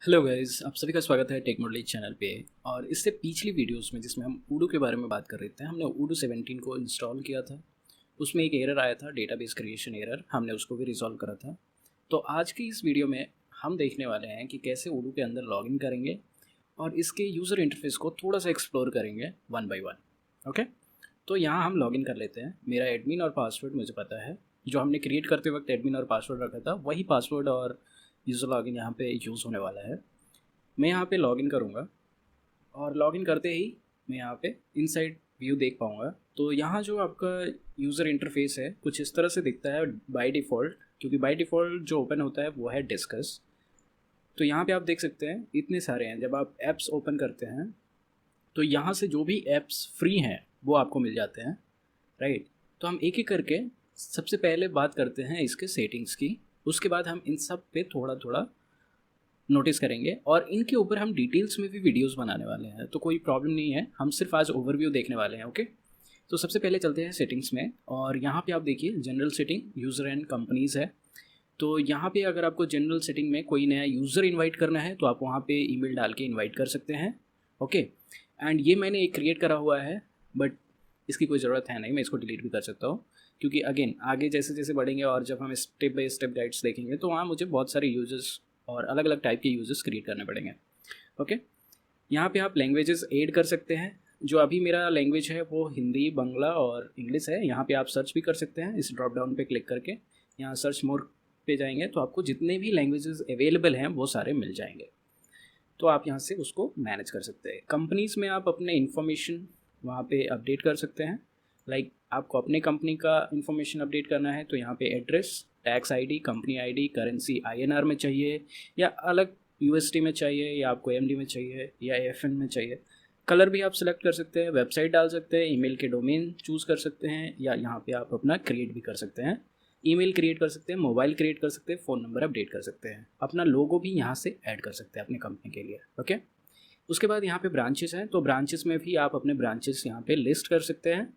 Hello guys, आप सभी का स्वागत है टेक मॉडली चैनल पे। और इससे पिछली वीडियोस में जिसमें हम ऊडू के बारे में बात कर रहे थे, हमने ऊडू 17 को इंस्टॉल किया था। उसमें एक एरर आया था, डेटाबेस क्रिएशन एरर। हमने उसको भी रिजॉल्व करा था। तो आज की इस वीडियो में हम देखने वाले हैं कि कैसे ऊडू के अंदर लॉगिन करेंगे और इसके यूज़र इंटरफेस को थोड़ा सा एक्सप्लोर करेंगे वन बाई वन। ओके, तो यहाँ हम लॉगिन कर लेते हैं। मेरा एडमिन और पासवर्ड मुझे पता है, जो हमने क्रिएट करते वक्त एडमिन और पासवर्ड रखा था वही पासवर्ड और यूज़र लॉगिन यहाँ पे यूज़ होने वाला है। मैं यहाँ पे लॉगिन करूँगा और लॉगिन करते ही मैं यहाँ पे इनसाइड व्यू देख पाऊँगा। तो यहाँ जो आपका यूज़र इंटरफेस है कुछ इस तरह से दिखता है बाय डिफ़ॉल्ट, क्योंकि बाय डिफ़ॉल्ट जो ओपन होता है वो है डिस्कस। तो यहाँ पे आप देख सकते हैं इतने सारे हैं। जब आप ऐप्स ओपन करते हैं तो यहाँ से जो भी ऐप्स फ्री हैं वो आपको मिल जाते हैं, राइट। तो हम एक एक करके सबसे पहले बात करते हैं इसके सेटिंग्स की। उसके बाद हम इन सब पे थोड़ा थोड़ा नोटिस करेंगे और इनके ऊपर हम डिटेल्स में भी वीडियोस बनाने वाले हैं। तो कोई प्रॉब्लम नहीं है, हम सिर्फ आज ओवरव्यू देखने वाले हैं। ओके, तो सबसे पहले चलते हैं सेटिंग्स में। और यहाँ पे आप देखिए general setting, user and companies है। तो यहाँ पे अगर आपको जनरल सेटिंग में कोई नया यूज़र इनवाइट करना है तो आप वहाँ पे ईमेल डाल के इनवाइट कर सकते हैं। ओके, एंड ये मैंने एक क्रिएट करा हुआ है, बट इसकी कोई ज़रूरत है नहीं, मैं इसको डिलीट भी कर सकता हूँ। क्योंकि अगेन आगे जैसे जैसे बढ़ेंगे और जब हम स्टेप बाय स्टेप गाइड्स देखेंगे तो वहाँ मुझे बहुत सारे यूजर्स और अलग अलग टाइप के यूजर्स क्रिएट करने पड़ेंगे। ओके, यहाँ पे आप लैंग्वेजेस ऐड कर सकते हैं। जो अभी मेरा लैंग्वेज है वो हिंदी, बांग्ला और इंग्लिश है। यहाँ पे आप सर्च भी कर सकते हैं। इस ड्रॉप डाउन पे क्लिक करके यहाँ सर्च मोर पे जाएंगे तो आपको जितने भी लैंग्वेजेस अवेलेबल हैं वो सारे मिल जाएंगे। तो आप यहाँ से उसको मैनेज कर सकते हैं। कंपनीज़ में आप अपने इन्फॉर्मेशन वहाँ पे अपडेट कर सकते हैं। लाइक आपको अपने कंपनी का इन्फॉर्मेशन अपडेट करना है तो यहाँ पे address, tax ID, company ID, currency INR में चाहिए या अलग यूएसडी में चाहिए या आपको एमडी में चाहिए या एफएन में चाहिए। कलर भी आप सिलेक्ट कर सकते हैं, वेबसाइट डाल सकते हैं, ईमेल के डोमेन चूज़ कर सकते हैं या यहाँ पे आप अपना क्रिएट भी कर सकते हैं। ईमेल क्रिएट कर सकते हैं, मोबाइल क्रिएट कर सकते हैं, फ़ोन नंबर अपडेट कर सकते हैं, अपना लोगो भी यहाँ से ऐड कर सकते हैं अपनी कंपनी के लिए। ओके, उसके बाद यहाँ पे ब्रांचेस हैं तो ब्रांचेस में भी आप अपने ब्रांचेस यहाँ पे लिस्ट कर सकते हैं।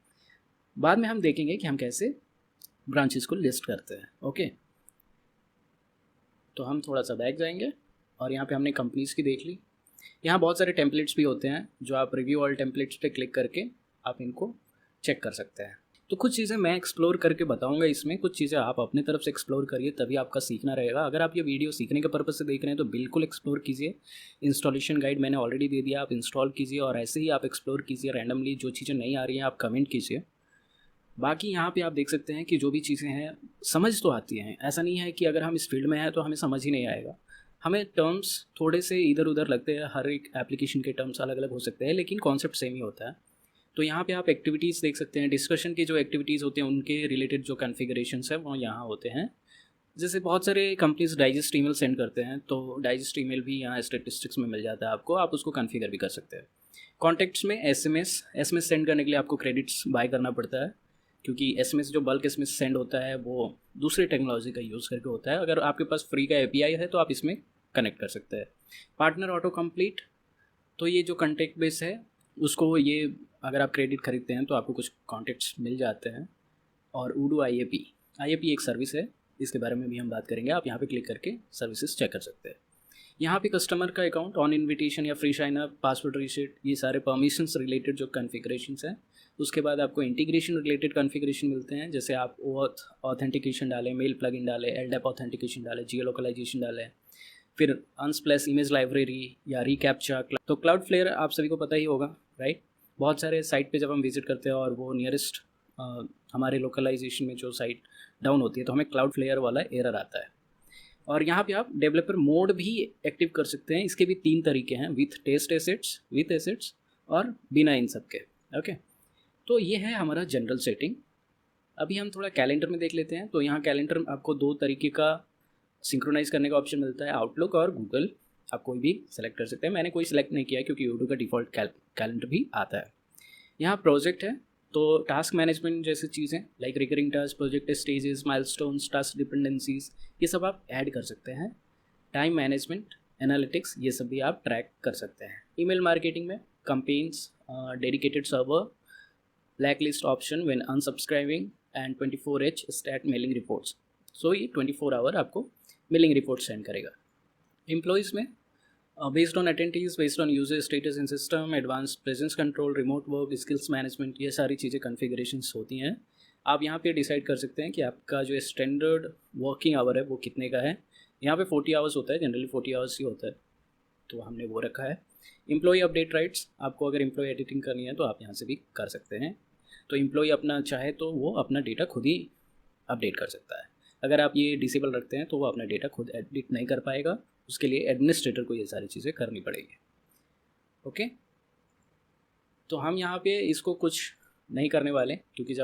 बाद में हम देखेंगे कि हम कैसे ब्रांचेस को लिस्ट करते हैं। ओके, तो हम थोड़ा सा बैक जाएंगे और यहाँ पे हमने कंपनीज़ की देख ली। यहाँ बहुत सारे टेम्पलेट्स भी होते हैं जो आप रिव्यू ऑल टेम्पलेट्स पे क्लिक करके आप इनको चेक कर सकते हैं। तो कुछ चीज़ें मैं एक्सप्लोर करके बताऊंगा इसमें, कुछ चीज़ें आप अपने तरफ से एक्सप्लोर करिए, तभी आपका सीखना रहेगा। अगर आप ये वीडियो सीखने के पर्पज़ से देख रहे हैं तो बिल्कुल एक्सप्लोर कीजिए। इंस्टॉलेशन गाइड मैंने ऑलरेडी दे दिया, आप इंस्टॉल कीजिए और ऐसे ही आप एक्सप्लोर कीजिए। रैंडमली जो चीज़ें नहीं आ रही हैं आप कमेंट कीजिए। बाकी यहाँ पे आप देख सकते हैं कि जो भी चीज़ें हैं समझ तो आती हैं। ऐसा नहीं है कि अगर हम इस फील्ड में हैं तो हमें समझ ही नहीं आएगा। हमें टर्म्स थोड़े से इधर उधर लगते हैं, हर एक एप्लीकेशन के टर्म्स अलग अलग हो सकते हैं, लेकिन कॉन्सेप्ट सेम ही होता है। तो यहाँ पे आप एक्टिविटीज़ देख सकते हैं, डिस्कशन की जो एक्टिविटीज़ होती हैं उनके रिलेटेड जो कॉन्फ़िगरेशंस है वो यहाँ होते हैं। जैसे बहुत सारे कंपनीज डाइजेस्ट ईमेल सेंड करते हैं तो डाइजेस्ट ईमेल भी यहाँ स्टेटिस्टिक्स में मिल जाता है आपको, आप उसको कॉन्फ़िगर भी कर सकते हैं। कॉन्टैक्ट्स में एसएमएस सेंड करने के लिए आपको क्रेडिट्स बाय करना पड़ता है, क्योंकि एसएमएस जो बल्क एसएमएस सेंड होता है वो दूसरे टेक्नोलॉजी का यूज़ करके होता है। अगर आपके पास फ्री का एपीआई है तो आप इसमें कनेक्ट कर सकते हैं। पार्टनर ऑटो कंप्लीट, तो ये जो कॉन्टैक्ट बेस है उसको ये अगर आप क्रेडिट खरीदते हैं तो आपको कुछ कॉन्टैक्ट्स मिल जाते हैं। और ऊडू आईएपी एक सर्विस है, इसके बारे में भी हम बात करेंगे। आप यहाँ पे क्लिक करके सर्विसेज चेक कर सकते हैं। यहाँ पे कस्टमर का अकाउंट, ऑन इन्विटेशन या free sign up, password reset, ये सारे परमिशंस रिलेटेड जो कॉन्फ़िगरेशंस हैं। उसके बाद आपको इंटीग्रेशन रिलेटेड कॉन्फ़िगरेशन मिलते हैं, जैसे आप OAuth ऑथेंटिकेशन डालें, मेल प्लगइन डालें, एलडैप ऑथेंटिकेशन डालें, जियो लोकलाइजेशन डालें, फिर अनस्प्लैश इमेज लाइब्रेरी या रिकैप्चा। तो क्लाउडफ्लेयर आप सभी को पता ही होगा, राइट। बहुत सारे साइट पे जब हम विजिट करते हैं और वो नियरेस्ट हमारे लोकलाइजेशन में जो साइट डाउन होती है तो हमें क्लाउडफ्लेयर वाला एरर आता है। और यहाँ पे आप डेवलपर मोड भी एक्टिव कर सकते हैं। इसके भी 3 तरीके हैं, with test assets, with assets और बिना इन सब के। ओके, तो ये है हमारा जनरल सेटिंग। अभी हम थोड़ा कैलेंडर में देख लेते हैं। तो यहाँ कैलेंडर आपको 2 तरीके का सिंक्रोनाइज़ करने का ऑप्शन मिलता है, आउटलुक और गूगल। आप कोई भी सेलेक्ट कर सकते हैं, मैंने कोई सिलेक्ट नहीं किया क्योंकि यूट्यूब का डिफ़ॉल्ट कैलेंडर भी आता है। यहाँ प्रोजेक्ट है तो टास्क मैनेजमेंट जैसी चीज़ें like recurring task, project stages, milestones, task dependencies, ये सब आप ऐड कर सकते हैं। टाइम मैनेजमेंट, एनालिटिक्स, ये सब भी आप ट्रैक कर सकते हैं। ईमेल मार्केटिंग में campaigns, dedicated server, black list option when unsubscribing and 24H stat mailing reports. So ये 24 आवर आपको मेलिंग रिपोर्ट सेंड करेगा। एम्प्लॉयज़ में based on attendees, based on user status in system, advance presence control, remote work, skills management, ये सारी चीज़ें configurations होती हैं। आप यहाँ पे डिसाइड कर सकते हैं कि आपका जो स्टैंडर्ड वर्किंग आवर है वो कितने का है। यहाँ पे 40 आवर्स होता है, जनरली 40 आवर्स ही होता है, तो हमने वो रखा है। एम्प्लॉय अपडेट राइट्स, आपको अगर एम्प्लॉय एडिटिंग करनी है तो आप यहाँ से भी कर सकते हैं। तो एम्प्लॉय अपना चाहे तो वो अपना डेटा खुद ही अपडेट कर सकता है। अगर आप ये डिसेबल रखते हैं तो वो अपना डेटा खुद एडिट नहीं कर पाएगा, उसके लिए एडमिनिस्ट्रेटर को ये सारी चीज़ें करनी पड़ेगी। ओके, तो हम यहाँ पे इसको कुछ नहीं करने वाले, क्योंकि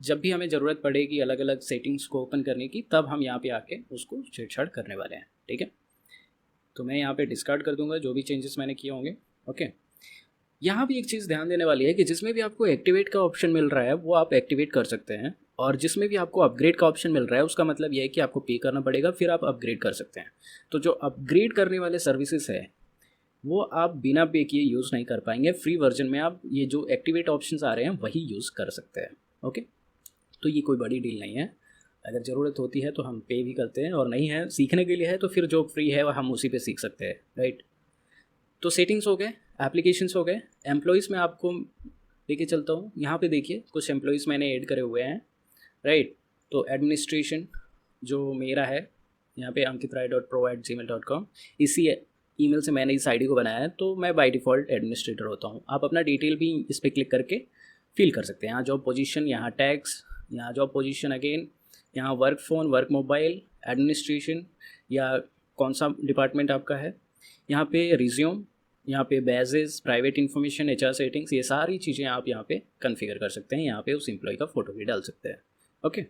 जब भी हमें ज़रूरत पड़ेगी अलग अलग सेटिंग्स को ओपन करने की, तब हम यहाँ पे आके उसको छेड़छाड़ करने वाले हैं। ठीक है, तो मैं यहाँ पे डिस्कार्ड कर दूंगा जो भी चेंजेस मैंने किए होंगे। ओके, यहाँ भी एक चीज़ ध्यान देने वाली है कि जिसमें भी आपको एक्टिवेट का ऑप्शन मिल रहा है वो आप एक्टिवेट कर सकते हैं, और जिसमें भी आपको अपग्रेड का ऑप्शन मिल रहा है उसका मतलब यह है कि आपको पे करना पड़ेगा, फिर आप अपग्रेड कर सकते हैं। तो जो अपग्रेड करने वाले सर्विसेज है वो आप बिना पे किए यूज़ नहीं कर पाएंगे। फ्री वर्जन में आप ये जो एक्टिवेट ऑप्शंस आ रहे हैं वही यूज़ कर सकते हैं। ओके, तो ये कोई बड़ी डील नहीं है। अगर ज़रूरत होती है तो हम पे भी करते हैं, और नहीं है सीखने के लिए है तो फिर जो फ्री है वह हम उसी पे सीख सकते हैं। राइट, तो सेटिंग्स हो गए, एप्लीकेशंस हो गए। एम्प्लॉयज़ में आपको लेके चलता हूँ। यहाँ पे देखिए कुछ एम्प्लॉयज़ मैंने ऐड करे हुए हैं। राइट, तो एडमिनिस्ट्रेशन जो मेरा है यहाँ पे ankitrai.pro@gmail.com, इसी ईमेल से मैंने इस आईडी को बनाया है, तो मैं बाय डिफ़ॉल्ट एडमिनिस्ट्रेटर होता हूँ। आप अपना डिटेल भी इस पर क्लिक करके फिल कर सकते हैं। यहाँ जॉब पोजीशन, यहाँ टैक्स, यहाँ जॉब पोजीशन अगेन, यहाँ work phone, work mobile, administration या कौन सा डिपार्टमेंट आपका है, यहाँ पे रिज्यूम, यहाँ पे badges, private information, HR settings, ये सारी चीज़ें आप यहाँ पे कॉन्फ़िगर कर सकते हैं। यहाँ पे उस एम्प्लॉय का फ़ोटो भी डाल सकते हैं। ओके,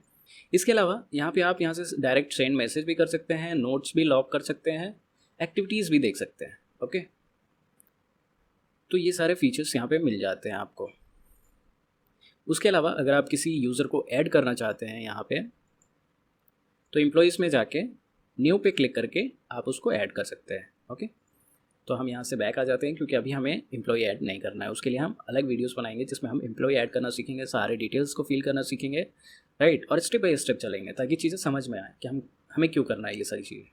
इसके अलावा यहाँ पे आप यहाँ से डायरेक्ट सेंड मैसेज भी कर सकते हैं, नोट्स भी लॉक कर सकते हैं, एक्टिविटीज़ भी देख सकते हैं। ओके, तो ये सारे फीचर्स यहाँ पे मिल जाते हैं आपको। उसके अलावा अगर आप किसी यूज़र को ऐड करना चाहते हैं यहाँ पे, तो एम्प्लॉयज़ में जाके न्यू पे क्लिक करके आप उसको ऐड कर सकते हैं। ओके, तो हम यहाँ से बैक आ जाते हैं, क्योंकि अभी हमें एम्प्लॉय ऐड नहीं करना है। उसके लिए हम अलग वीडियोस बनाएंगे जिसमें हम एम्प्लॉय ऐड करना सीखेंगे, सारे डिटेल्स को फिल करना सीखेंगे। राइट, और स्टेप बाय स्टेप चलेंगे ताकि चीज़ें समझ में आए कि हमें क्यों करना है ये सारी चीज़ें।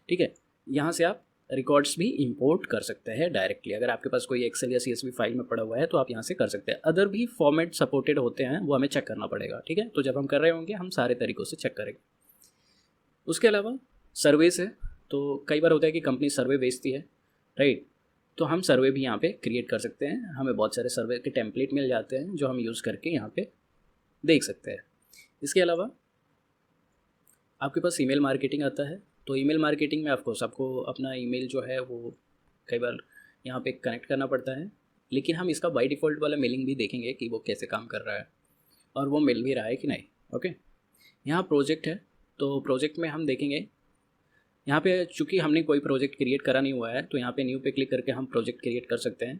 ठीक है, यहाँ से आप रिकॉर्ड्स भी इंपोर्ट कर सकते हैं डायरेक्टली। अगर आपके पास कोई एक्सेल या CSV फाइल में पड़ा हुआ है तो आप यहाँ से कर सकते हैं। अदर भी फॉर्मेट सपोर्टेड होते हैं, वो हमें चेक करना पड़ेगा। ठीक है, तो जब हम कर रहे होंगे हम सारे तरीक़ों से चेक करेंगे। उसके अलावा सर्वेस है, तो कई बार होता है कि कंपनी सर्वे बेचती है। राइट, तो हम सर्वे भी यहाँ पे क्रिएट कर सकते हैं। हमें बहुत सारे सर्वे के टेम्पलेट मिल जाते हैं जो हम यूज़ करके यहाँ पे देख सकते हैं। इसके अलावा आपके पास ईमेल मार्केटिंग आता है, तो ईमेल मार्केटिंग में ऑफकोर्स आपको अपना ईमेल जो है वो कई बार यहाँ पे कनेक्ट करना पड़ता है, लेकिन हम इसका बाय डिफ़ॉल्ट वाला मेलिंग भी देखेंगे कि वो कैसे काम कर रहा है और वो मिल भी रहा है कि नहीं। ओके, यहाँ प्रोजेक्ट है, तो प्रोजेक्ट में हम देखेंगे यहाँ पे चूँकि हमने कोई प्रोजेक्ट क्रिएट करा नहीं हुआ है तो यहाँ पे न्यू पे क्लिक करके हम प्रोजेक्ट क्रिएट कर सकते हैं।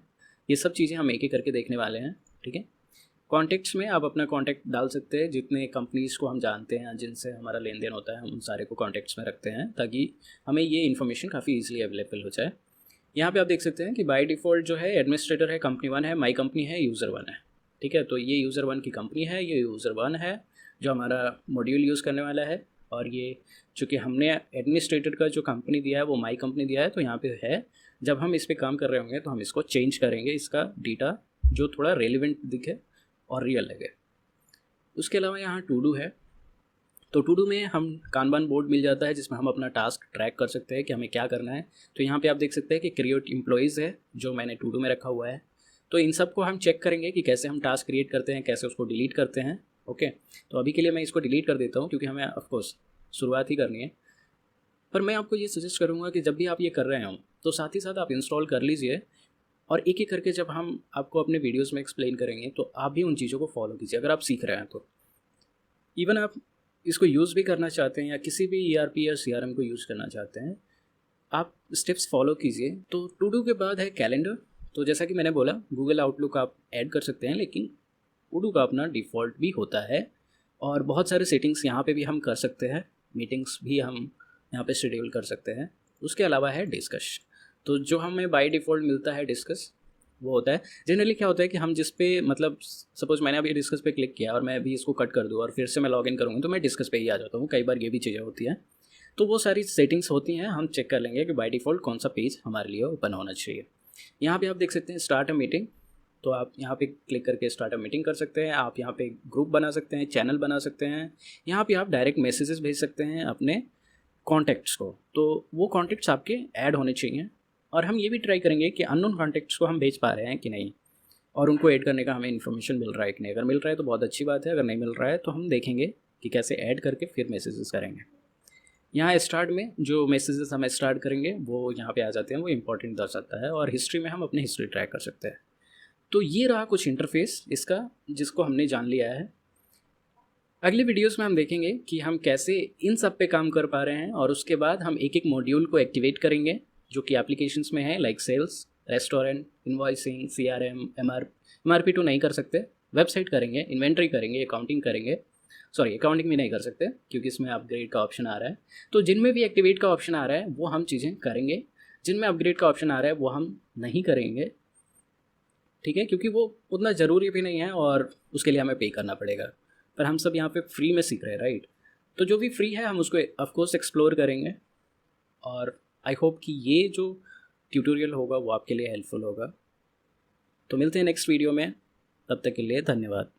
ये सब चीज़ें हम एक एक करके देखने वाले हैं। ठीक है, कॉन्टैक्ट्स में आप अपना कॉन्टैक्ट डाल सकते हैं, जितने कंपनीज़ को हम जानते हैं जिनसे हमारा लेन देन होता है हम उन सारे को कॉन्टैक्ट्स में रखते हैं ताकि हमें ये इन्फॉर्मेशन काफ़ी ईजिली अवेलेबल हो जाए। यहाँ पे आप देख सकते हैं कि बाय डिफ़ॉल्ट जो है एडमिनिस्ट्रेटर है, कंपनी 1 है, माई कंपनी है, यूज़र 1 है। ठीक है, तो ये यूज़र 1 की कंपनी है, ये यूज़र 1 है जो हमारा मॉड्यूल यूज़ करने वाला है, और ये चूँकि हमने एडमिनिस्ट्रेटर का जो कंपनी दिया है वो माई कंपनी दिया है, तो यहाँ पे है। जब हम इस पर काम कर रहे होंगे तो हम इसको चेंज करेंगे, इसका डेटा जो थोड़ा रेलिवेंट दिखे और रियल लगे। उसके अलावा यहाँ टू डू है, तो टू डू में हम कानबान बोर्ड मिल जाता है जिसमें हम अपना टास्क ट्रैक कर सकते हैं कि हमें क्या करना है। तो यहाँ पे आप देख सकते हैं कि क्रिएट एम्प्लॉयज़ है जो मैंने टू डू में रखा हुआ है, तो इन सब को हम चेक करेंगे कि कैसे हम टास्क क्रिएट करते हैं, कैसे उसको डिलीट करते हैं। ओके, तो अभी के लिए मैं इसको डिलीट कर देता हूँ क्योंकि हमें ऑफकोर्स शुरुआत ही करनी है। पर मैं आपको ये सजेस्ट करूँगा कि जब भी आप ये कर रहे हों तो साथ ही साथ आप इंस्टॉल कर लीजिए, और एक एक करके जब हम आपको अपने वीडियोस में एक्सप्लेन करेंगे तो आप भी उन चीज़ों को फॉलो कीजिए। अगर आप सीख रहे हैं तो इवन आप इसको यूज़ भी करना चाहते हैं या किसी भी ERP या CRM को यूज़ करना चाहते हैं, आप स्टेप्स फॉलो कीजिए। तो टू डू के बाद है कैलेंडर, तो जैसा कि मैंने बोला गूगल आउटलुक आप ऐड कर सकते हैं, लेकिन टू डू का अपना डिफ़ॉल्ट भी होता है, और बहुत सारे सेटिंग्स यहाँ पे भी हम कर सकते हैं, मीटिंग्स भी हम यहाँ पे शेड्यूल कर सकते हैं। उसके अलावा है डिस्कस, तो जो हमें बाय डिफ़ॉल्ट मिलता है डिस्कस वो होता है। जनरली क्या होता है कि हम जिस पे मतलब सपोज मैंने अभी डिस्कस पे क्लिक किया और मैं अभी इसको कट कर दूँ और फिर से मैं लॉगिन करूँगा तो मैं डिस्कस पे ही आ जाता हूँ। कई बार ये भी चीज़ें होती हैं, तो वो सारी सेटिंग्स होती हैं, हम चेक कर लेंगे कि बाय डिफ़ॉल्ट कौन सा पेज हमारे लिए ओपन होना चाहिए। यहाँ पे आप देख सकते हैं स्टार्ट अ मीटिंग, तो आप यहाँ पे क्लिक करके स्टार्ट अ मीटिंग कर सकते हैं। आप यहाँ पे ग्रुप बना सकते हैं, चैनल बना सकते हैं। यहाँ पे आप डायरेक्ट मैसेजेस भेज सकते हैं अपने कॉन्टैक्ट्स को, तो वो कॉन्टैक्ट्स आपके ऐड होने चाहिए। और हम ये भी ट्राई करेंगे कि अननोन कॉन्टैक्ट्स को हम भेज पा रहे हैं कि नहीं, और उनको ऐड करने का हमें इन्फॉर्मेशन मिल रहा है कि नहीं। अगर मिल रहा है तो बहुत अच्छी बात है, अगर नहीं मिल रहा है तो हम देखेंगे कि कैसे ऐड करके फिर मैसेजेस करेंगे। यहाँ स्टार्ट में जो मैसेजेस हम स्टार्ट करेंगे वो यहाँ पे आ जाते हैं, वो इंपॉर्टेंट दर्शाता है, और हिस्ट्री में हम अपनी हिस्ट्री ट्रैक कर सकते हैं। तो ये रहा कुछ इंटरफेस इसका, जिसको हमने जान लिया है। अगले वीडियोस में हम देखेंगे कि हम कैसे इन सब पे काम कर पा रहे हैं, और उसके बाद हम एक एक मॉड्यूल को एक्टिवेट करेंगे जो कि एप्लीकेशंस में है, like sales, restaurant, invoicing, CRM, MRP तो नहीं कर सकते, वेबसाइट करेंगे, इन्वेंट्री करेंगे, अकाउंटिंग करेंगे। सॉरी, अकाउंटिंग भी नहीं कर सकते क्योंकि इसमें अपग्रेड का ऑप्शन आ रहा है। तो जिनमें भी एक्टिवेट का ऑप्शन आ रहा है वो हम चीज़ें करेंगे, जिनमें अपग्रेड का ऑप्शन आ रहा है वो हम नहीं करेंगे, ठीक है, क्योंकि वो उतना ज़रूरी भी नहीं है और उसके लिए हमें पे करना पड़ेगा। पर हम सब यहाँ पे फ्री में सीख रहे हैं, राइट? तो जो भी फ्री है हम उसको ऑफकोर्स एक्सप्लोर करेंगे, और आई होप कि ये जो ट्यूटोरियल होगा वो आपके लिए हेल्पफुल होगा। तो मिलते हैं नेक्स्ट वीडियो में, तब तक के लिए धन्यवाद।